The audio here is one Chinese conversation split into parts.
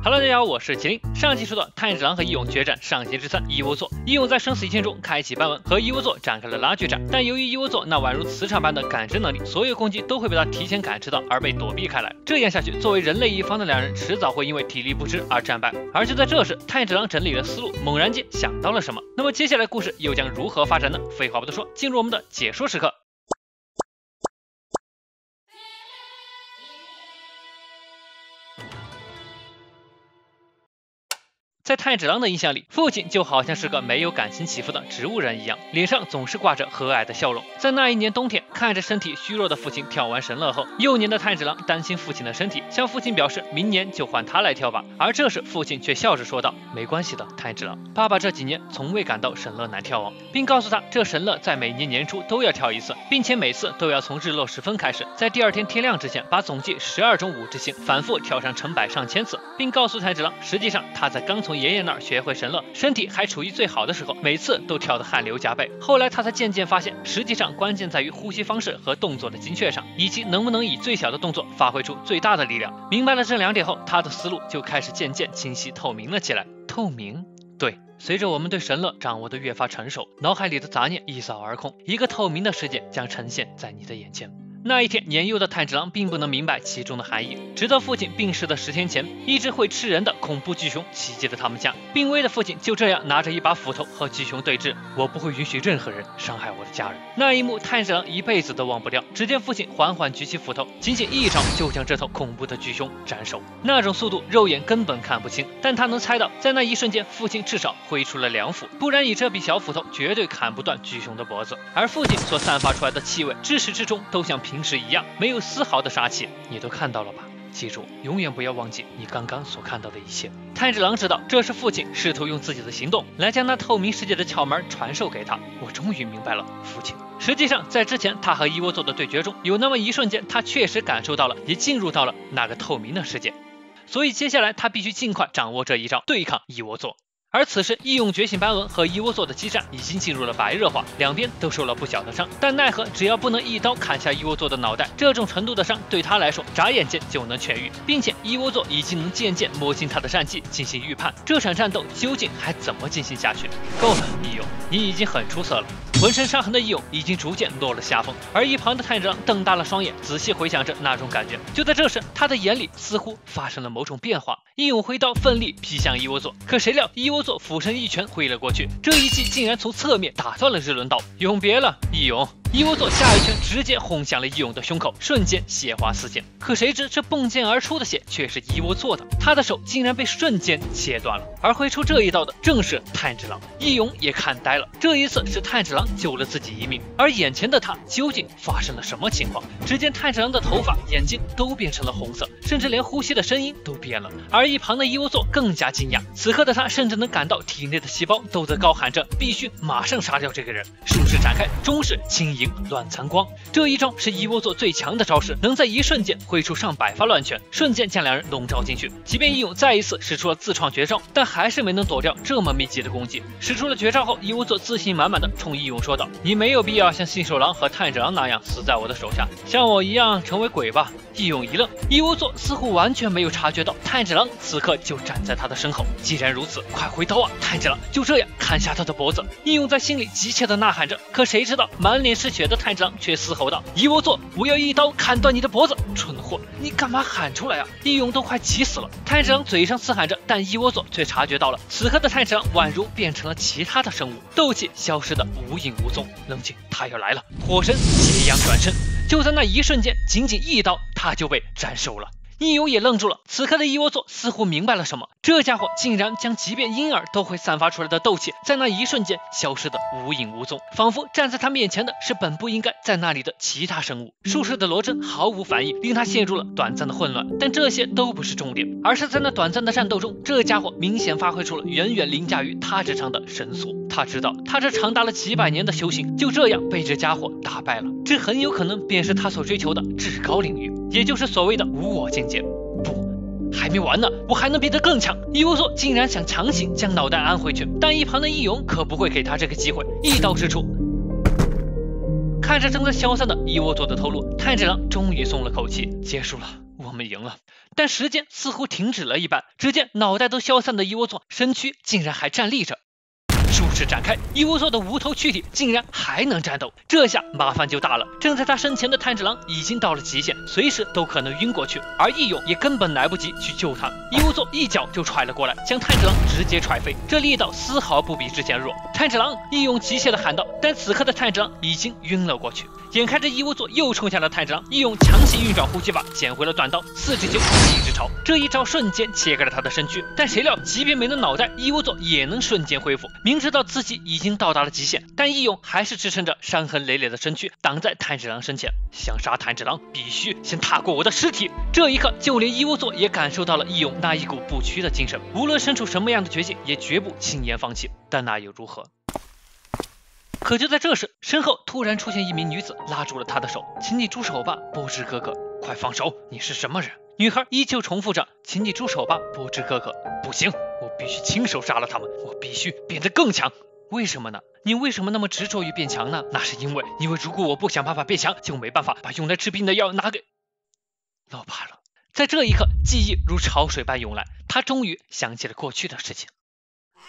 Hello， 大家好，我是麒麟。上期说到炭治郎和义勇决战上弦之3伊窝座，义勇在生死一线中开启斑纹，和伊窝座展开了拉锯战。但由于伊窝座那宛如磁场般的感知能力，所有攻击都会被他提前感知到而被躲避开来。这样下去，作为人类一方的两人迟早会因为体力不支而战败。而就在这时，炭治郎整理了思路，猛然间想到了什么。那么接下来故事又将如何发展呢？废话不多说，进入我们的解说时刻。在炭治郎的印象里，父亲就好像是个没有感情起伏的植物人一样，脸上总是挂着和蔼的笑容。在那一年冬天，看着身体虚弱的父亲跳完神乐后，幼年的炭治郎担心父亲的身体，向父亲表示明年就换他来跳吧。而这时父亲却笑着说道：“没关系的，炭治郎，爸爸这几年从未感到神乐难跳哦。”并告诉他，这神乐在每年年初都要跳一次，并且每次都要从日落时分开始，在第二天天亮之前，把总计12种五之星反复跳上成百上千次，并告诉炭治郎，实际上他在刚从爷爷那儿学会神乐，身体还处于最好的时候，每次都跳得汗流浃背。后来他才渐渐发现，实际上关键在于呼吸方式和动作的精确上，以及能不能以最小的动作发挥出最大的力量。明白了这两点后，他的思路就开始渐渐清晰透明了起来。透明？对，随着我们对神乐掌握的越发成熟，脑海里的杂念一扫而空，一个透明的世界将呈现在你的眼前。那一天，年幼的炭治郎并不能明白其中的含义，直到父亲病逝的10天前，一只会吃人的恐怖巨熊袭击了他们家，病危的父亲就这样拿着一把斧头和巨熊对峙。我不会允许任何人伤害我的家人。那一幕，炭治郎一辈子都忘不掉。只见父亲缓缓举起斧头，仅仅一招就将这头恐怖的巨熊斩首。那种速度，肉眼根本看不清，但他能猜到，在那一瞬间，父亲至少挥出了2斧，不然以这柄小斧头绝对砍不断巨熊的脖子。而父亲所散发出来的气味，至始至终都像平时一样，没有丝毫的杀气。你都看到了吧？记住，永远不要忘记你刚刚所看到的一切。炭治郎知道，这是父亲试图用自己的行动来将那透明世界的窍门传授给他。我终于明白了，父亲。实际上，在之前他和伊窝座的对决中，有那么一瞬间，他确实感受到了，也进入到了那个透明的世界。所以接下来他必须尽快掌握这一招，对抗伊窝座。而此时，义勇觉醒斑纹和伊窝座的激战已经进入了白热化，两边都受了不小的伤，但奈何只要不能一刀砍下伊窝座的脑袋，这种程度的伤对他来说眨眼间就能痊愈，并且伊窝座已经能渐渐摸清他的战绩，进行预判这场战斗究竟还怎么进行下去。够了，义勇，你已经很出色了。浑身伤痕的义勇已经逐渐落了下风，而一旁的炭治郎瞪大了双眼，仔细回想着那种感觉。就在这时，他的眼里似乎发生了某种变化，义勇挥刀奋力劈向伊窝座，可谁料伊窝座俯身一拳挥了过去，这一击竟然从侧面打断了日轮刀。永别了，义勇！伊窝座下一拳直接轰向了义勇的胸口，瞬间血花四溅。可谁知这迸溅而出的血却是伊窝座的，他的手竟然被瞬间切断了。而挥出这一刀的正是炭治郎。义勇也看呆了，这一次是炭治郎救了自己一命，而眼前的他究竟发生了什么情况？只见炭治郎的头发、眼睛都变成了红色，甚至连呼吸的声音都变了。而一旁的伊窝座更加惊讶，此刻的他甚至能感到体内的细胞都在高喊着必须马上杀掉这个人。术式展开，中式轻盈乱残光，这一招是伊窝座最强的招式，能在一瞬间挥出上百发乱拳，瞬间将两人笼罩进去。即便义勇再一次使出了自创绝招，但还是没能躲掉这么密集的攻击。使出了绝招后，伊窝座自信满满的冲义勇说道：“你没有必要像信手狼和炭治郎那样死在我的手下，像我一样成为鬼吧。”义勇一愣，伊窝座似乎完全没有察觉到炭治郎此刻就站在他的身后。既然如此，快挥刀啊！炭治郎就这样砍下他的脖子。义勇在心里急切的呐喊着，可谁知道满脸是血的炭治郎却嘶吼道：“伊窝座，我要一刀砍断你的脖子！”蠢货，你干嘛喊出来啊？义勇都快急死了。炭治郎嘴上嘶喊着，但伊窝座却察觉到了，此刻的炭治郎宛如变成了其他的生物，斗气消失的无影无踪。冷静，他要来了！火神斜阳转身，就在那一瞬间，仅仅一刀，他就被斩首了。义勇也愣住了，此刻的伊窝座似乎明白了什么，这家伙竟然将即便婴儿都会散发出来的斗气，在那一瞬间消失的无影无踪，仿佛站在他面前的是本不应该在那里的其他生物。术士的罗针毫无反应，令他陷入了短暂的混乱，但这些都不是重点，而是在那短暂的战斗中，这家伙明显发挥出了远远凌驾于他之上的神速。他知道，他这长达了几百年的修行，就这样被这家伙打败了，这很有可能便是他所追求的至高领域，也就是所谓的无我境界。不，还没完呢，我还能比他更强！伊窝座竟然想强行将脑袋安回去，但一旁的义勇可不会给他这个机会，一刀之出。看着正在消散的伊窝座的头颅，炭治郎终于松了口气，结束了。我们赢了。但时间似乎停止了一般，只见脑袋都消散的一窝座身躯竟然还站立着。术式展开，一窝座的无头躯体竟然还能战斗，这下麻烦就大了。正在他身前的炭治郎已经到了极限，随时都可能晕过去，而义勇也根本来不及去救他。一窝座一脚就踹了过来，将炭治郎直接踹飞，这力道丝毫不比之前弱。炭治郎！义勇急切地喊道，但此刻的炭治郎已经晕了过去。眼看着一窝座又冲向了炭治郎，义勇强行运转呼吸法捡回了短刀，四指球一直朝，这一招瞬间切开了他的身躯。但谁料即便没了脑袋，一窝座也能瞬间恢复。明知道自己已经到达了极限，但义勇还是支撑着伤痕累累的身躯挡在炭治郎身前。想杀炭治郎，必须先踏过我的尸体。这一刻，就连一窝座也感受到了义勇那一股不屈的精神，无论身处什么样的绝境，也绝不轻言放弃。但那又如何？可就在这时，身后突然出现一名女子，拉住了他的手。请你住手吧，波芝哥哥！快放手！你是什么人？女孩依旧重复着，请你住手吧，波芝哥哥！不行，我必须亲手杀了他们，我必须变得更强。为什么呢？你为什么那么执着于变强呢？那是因为如果我不想办法变强，就没办法把用来治病的药拿给老爸了。在这一刻，记忆如潮水般涌来，他终于想起了过去的事情。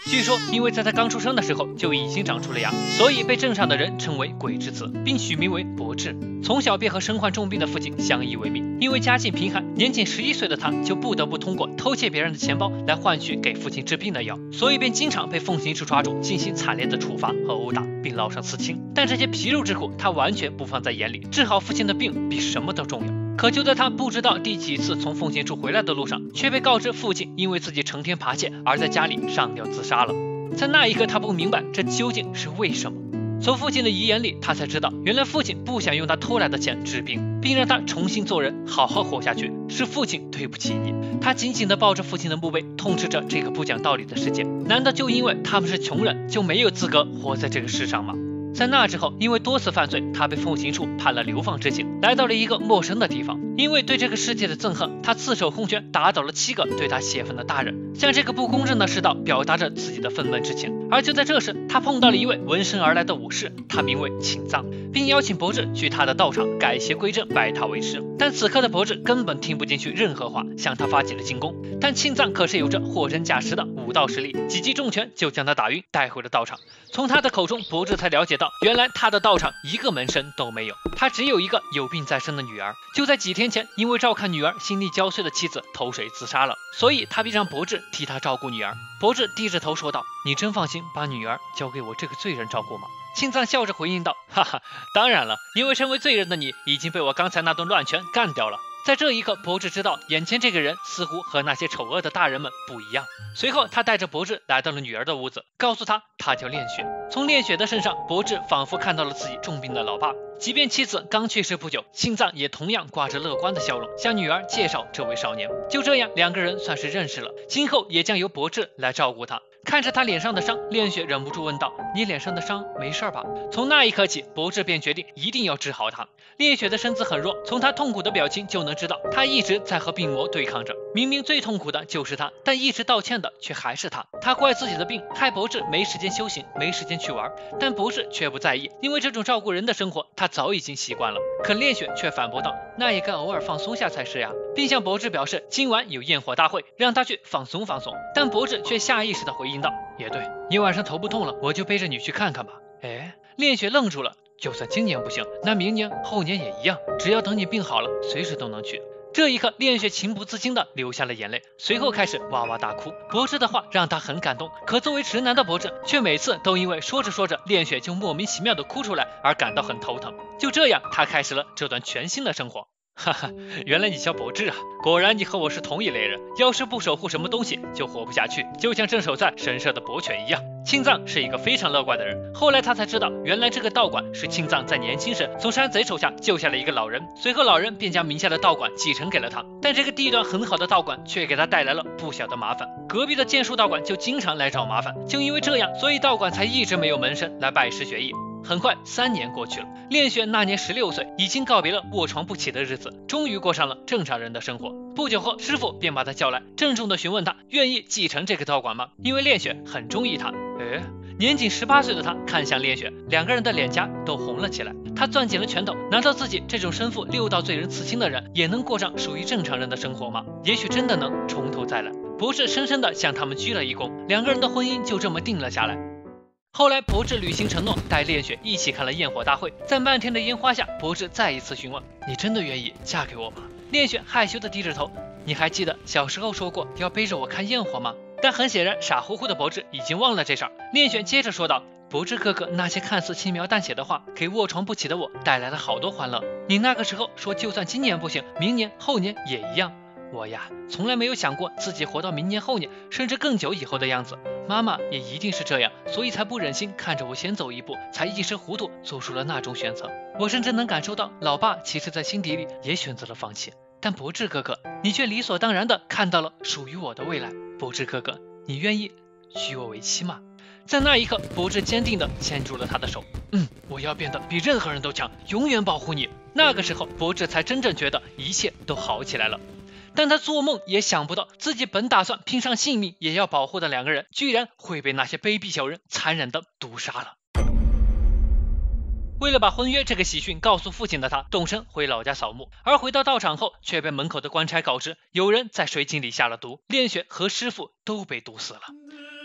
据说，因为在他刚出生的时候就已经长出了牙，所以被镇上的人称为鬼之子，并取名为博志。从小便和身患重病的父亲相依为命，因为家境贫寒，年仅11岁的他就不得不通过偷窃别人的钱包来换取给父亲治病的药，所以便经常被奉行处抓住，进行惨烈的处罚和殴打，并烙上刺青。但这些皮肉之苦，他完全不放在眼里，治好父亲的病比什么都重要。可就在他不知道第几次从奉行处回来的路上，却被告知父亲因为自己成天扒窃而在家里上吊自杀了。在那一刻，他不明白这究竟是为什么。从父亲的遗言里，他才知道，原来父亲不想用他偷来的钱治病，并让他重新做人，好好活下去，是父亲对不起你。他紧紧地抱着父亲的墓碑，痛斥着这个不讲道理的世界。难道就因为他们是穷人，就没有资格活在这个世上吗？在那之后，因为多次犯罪，他被奉行处判了流放之刑，来到了一个陌生的地方。因为对这个世界的憎恨，他刺手空拳打倒了7个对他泄愤的大人，向这个不公正的世道表达着自己的愤懑之情。而就在这时，他碰到了一位闻声而来的武士，他名为庆藏，并邀请博志去他的道场改邪归正，拜他为师。但此刻的博志根本听不进去任何话，向他发起了进攻。但庆藏可是有着货真价实的武道实力，几记重拳就将他打晕，带回了道场。从他的口中，博志才了解到，原来他的道场一个门生都没有，他只有一个有病在身的女儿。就在几天前，因为照看女儿心力交瘁的妻子投水自杀了，所以他便让博志替他照顾女儿。博志低着头说道，你真放心把女儿交给我这个罪人照顾吗？庆藏笑着回应道，哈哈，当然了，因为身为罪人的你已经被我刚才那顿乱拳干掉了。在这一刻，博志知道眼前这个人似乎和那些丑恶的大人们不一样。随后他带着博志来到了女儿的屋子，告诉他他叫恋雪。从恋雪的身上，博志仿佛看到了自己重病的老爸。即便妻子刚去世不久，庆藏也同样挂着乐观的笑容，向女儿介绍这位少年。就这样，两个人算是认识了，今后也将由博志来照顾他。看着他脸上的伤，恋雪忍不住问道，你脸上的伤没事吧？从那一刻起，博志便决定一定要治好他。恋雪的身子很弱，从他痛苦的表情就能知道，他一直在和病魔对抗着。明明最痛苦的就是他，但一直道歉的却还是他。他怪自己的病害博志没时间修行，没时间去玩，但博志却不在意，因为这种照顾人的生活他早已经习惯了。可恋雪却反驳道，那也该偶尔放松下才是呀，并向博志表示今晚有焰火大会，让他去放松放松。但博志却下意识地回应道，也对，你晚上头不痛了，我就背着你去看看吧。哎，恋雪愣住了，就算今年不行，那明年后年也一样，只要等你病好了，随时都能去。这一刻，恋雪情不自禁地流下了眼泪，随后开始哇哇大哭。博志的话让他很感动，可作为直男的博志却每次都因为说着说着恋雪就莫名其妙地哭出来而感到很头疼。就这样，他开始了这段全新的生活。哈哈，原来你叫博志啊，果然你和我是同一类人，要是不守护什么东西就活不下去，就像镇守在神社的博犬一样。庆藏是一个非常乐观的人，后来他才知道，原来这个道馆是庆藏在年轻时从山贼手下救下了一个老人，随后老人便将名下的道馆继承给了他。但这个地段很好的道馆却给他带来了不小的麻烦，隔壁的剑术道馆就经常来找麻烦，就因为这样，所以道馆才一直没有门生来拜师学艺。很快3年过去了，恋雪那年16岁，已经告别了卧床不起的日子，终于过上了正常人的生活。不久后，师傅便把他叫来，郑重地询问他愿意继承这个道馆吗？因为恋雪很中意他。年仅18岁的他看向烈雪，两个人的脸颊都红了起来。他攥紧了拳头，难道自己这种身负6道罪人刺青的人，也能过上属于正常人的生活吗？也许真的能从头再来。博士深深地向他们鞠了一躬，两个人的婚姻就这么定了下来。后来，博志履行承诺，带烈雪一起看了焰火大会。在漫天的烟花下，博志再一次询问：“你真的愿意嫁给我吗？”烈雪害羞地低着头：“你还记得小时候说过要背着我看焰火吗？”但很显然，傻乎乎的博志已经忘了这事儿。烈雪接着说道：“博志哥哥那些看似轻描淡写的话，给卧床不起的我带来了好多欢乐。你那个时候说，就算今年不行，明年、后年也一样。我呀，从来没有想过自己活到明年、后年，甚至更久以后的样子。妈妈也一定是这样，所以才不忍心看着我先走一步，才一时糊涂做出了那种选择。我甚至能感受到，老爸其实在心底里也选择了放弃。但博志哥哥，你却理所当然地看到了属于我的未来。博志哥哥，你愿意娶我为妻吗？”在那一刻，博志坚定地牵住了他的手。我要变得比任何人都强，永远保护你。那个时候，博志才真正觉得一切都好起来了。但他做梦也想不到，自己本打算拼上性命也要保护的两个人，居然会被那些卑鄙小人残忍地毒杀了。为了把婚约这个喜讯告诉父亲的他，动身回老家扫墓，而回到道场后，却被门口的官差告知，有人在水井里下了毒，烈雪和师傅都被毒死了。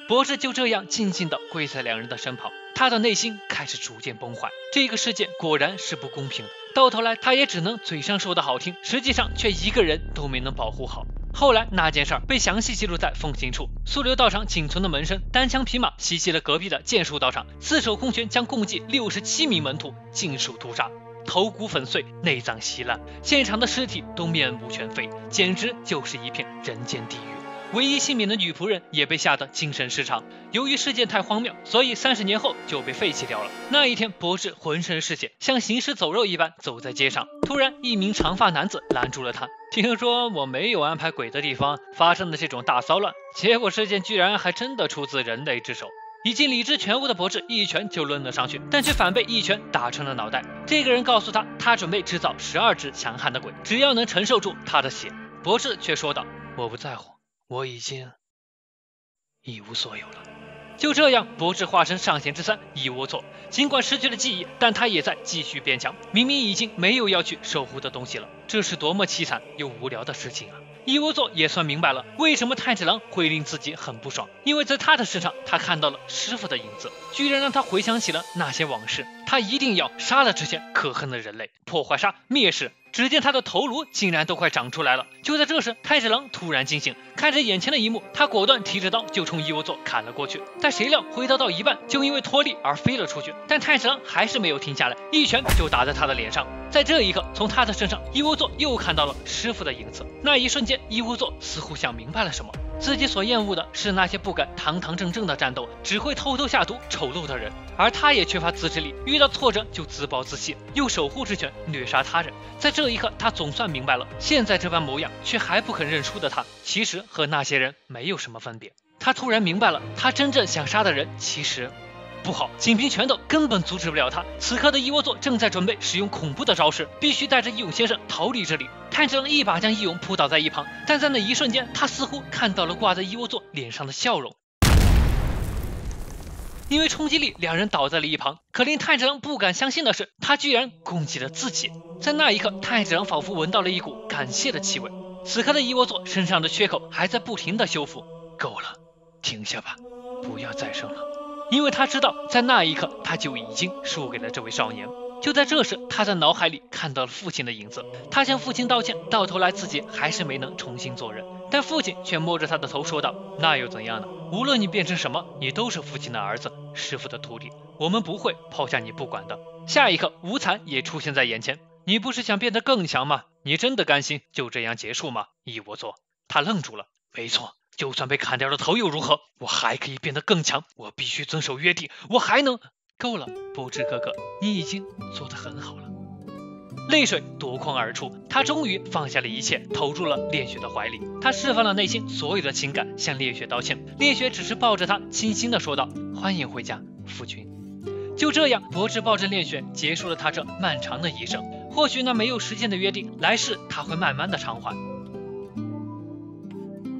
博士就这样静静地跪在两人的身旁，他的内心开始逐渐崩坏。这个世界果然是不公平的，到头来他也只能嘴上说的好听，实际上却一个人都没能保护好。后来那件事被详细记录在奉行处，苏流道场仅存的门生单枪匹马袭击了隔壁的剑术道场，自首空拳将共计67名门徒尽数屠杀，头骨粉碎，内脏稀烂，现场的尸体都面目全非，简直就是一片人间地狱。唯一幸免的女仆人也被吓得精神失常，由于事件太荒谬，所以30年后就被废弃掉了。那一天，博士浑身是血，像行尸走肉一般走在街上，突然一名长发男子拦住了他。听说我没有安排鬼的地方发生的这种大骚乱，结果事件居然还真的出自人类之手。已经理智全无的博士一拳就抡了上去，但却反被一拳打成了脑袋。这个人告诉他，他准备制造12只强悍的鬼，只要能承受住他的血。博士却说道：“我不在乎，我已经一无所有了。”就这样，博士化身上弦之三猗窝座，尽管失去了记忆，但他也在继续变强。明明已经没有要去守护的东西了，这是多么凄惨又无聊的事情啊！猗窝座也算明白了，为什么太子郎会令自己很不爽，因为在他的身上，他看到了师傅的影子，居然让他回想起了那些往事。他一定要杀了这些可恨的人类，破坏杀灭世。只见他的头颅竟然都快长出来了。就在这时，太子郎突然惊醒，看着眼前的一幕，他果断提着刀就冲猗窝座砍了过去。但谁料挥刀到一半，就因为脱力而飞了出去。但太子郎还是没有停下来，一拳就打在他的脸上。在这一刻，从他的身上，猗窝座又看到了师傅的影子。那一瞬间，猗窝座似乎想明白了什么，自己所厌恶的是那些不敢堂堂正正的战斗，只会偷偷下毒丑陋的人，而他也缺乏自制力，遇到挫折就自暴自弃，用守护之拳虐杀他人。在这一刻，他总算明白了，现在这般模样却还不肯认输的他，其实和那些人没有什么分别。他突然明白了，他真正想杀的人其实不好，仅凭拳头根本阻止不了他。此刻的猗窝座正在准备使用恐怖的招式，必须带着义勇先生逃离这里。太子郎一把将义勇扑倒在一旁，但在那一瞬间，他似乎看到了挂在猗窝座脸上的笑容。因为冲击力，两人倒在了一旁。可令太子郎不敢相信的是，他居然攻击了自己。在那一刻，太子郎仿佛闻到了一股感谢的气味。此刻的猗窝座身上的缺口还在不停的修复。够了，停下吧，不要再生了。因为他知道，在那一刻他就已经输给了这位少年。就在这时，他在脑海里看到了父亲的影子。他向父亲道歉，到头来自己还是没能重新做人。但父亲却摸着他的头说道：“那又怎样呢？无论你变成什么，你都是父亲的儿子，师傅的徒弟，我们不会抛下你不管的。”下一刻，无惨也出现在眼前。你不是想变得更强吗？你真的甘心就这样结束吗？猗窝座。他愣住了。没错，就算被砍掉了头又如何？我还可以变得更强，我必须遵守约定，我还能……够了，不知哥哥，你已经做得很好了。泪水夺眶而出，他终于放下了一切，投入了烈雪的怀里。他释放了内心所有的情感，向烈雪道歉。烈雪只是抱着他，轻轻地说道：“欢迎回家，夫君。”就这样，博志抱着烈雪结束了他这漫长的一生。或许那没有时间的约定，来世他会慢慢的偿还。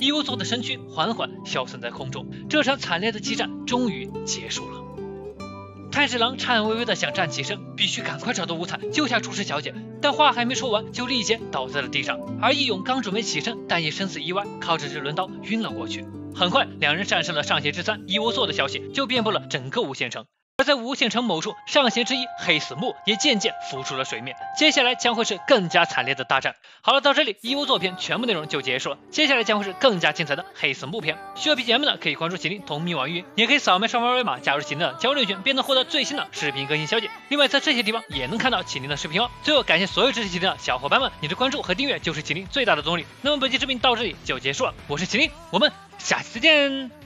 伊乌佐的身躯缓缓消散在空中，这场惨烈的激战终于结束了。炭治郎颤巍巍地想站起身，必须赶快找到无惨，救下厨师小姐。但话还没说完，就立即倒在了地上。而义勇刚准备起身，但因生死意外，靠着这轮刀晕了过去。很快，两人战胜了上弦之三伊乌佐的消息就遍布了整个无限城。而在无限城某处，上弦之一黑死木也渐渐浮出了水面。接下来将会是更加惨烈的大战。好了，到这里伊乌作篇全部内容就结束了，接下来将会是更加精彩的黑死木篇。需要 BGM 的可以关注麒麟同名网易云，也可以扫描上方二维码加入麒麟的交流群，便能获得最新的视频更新消息。另外在这些地方也能看到麒麟的视频哦。最后感谢所有支持麒麟的小伙伴们，你的关注和订阅就是麒麟最大的动力。那么本期视频到这里就结束了，我是麒麟，我们下期再见。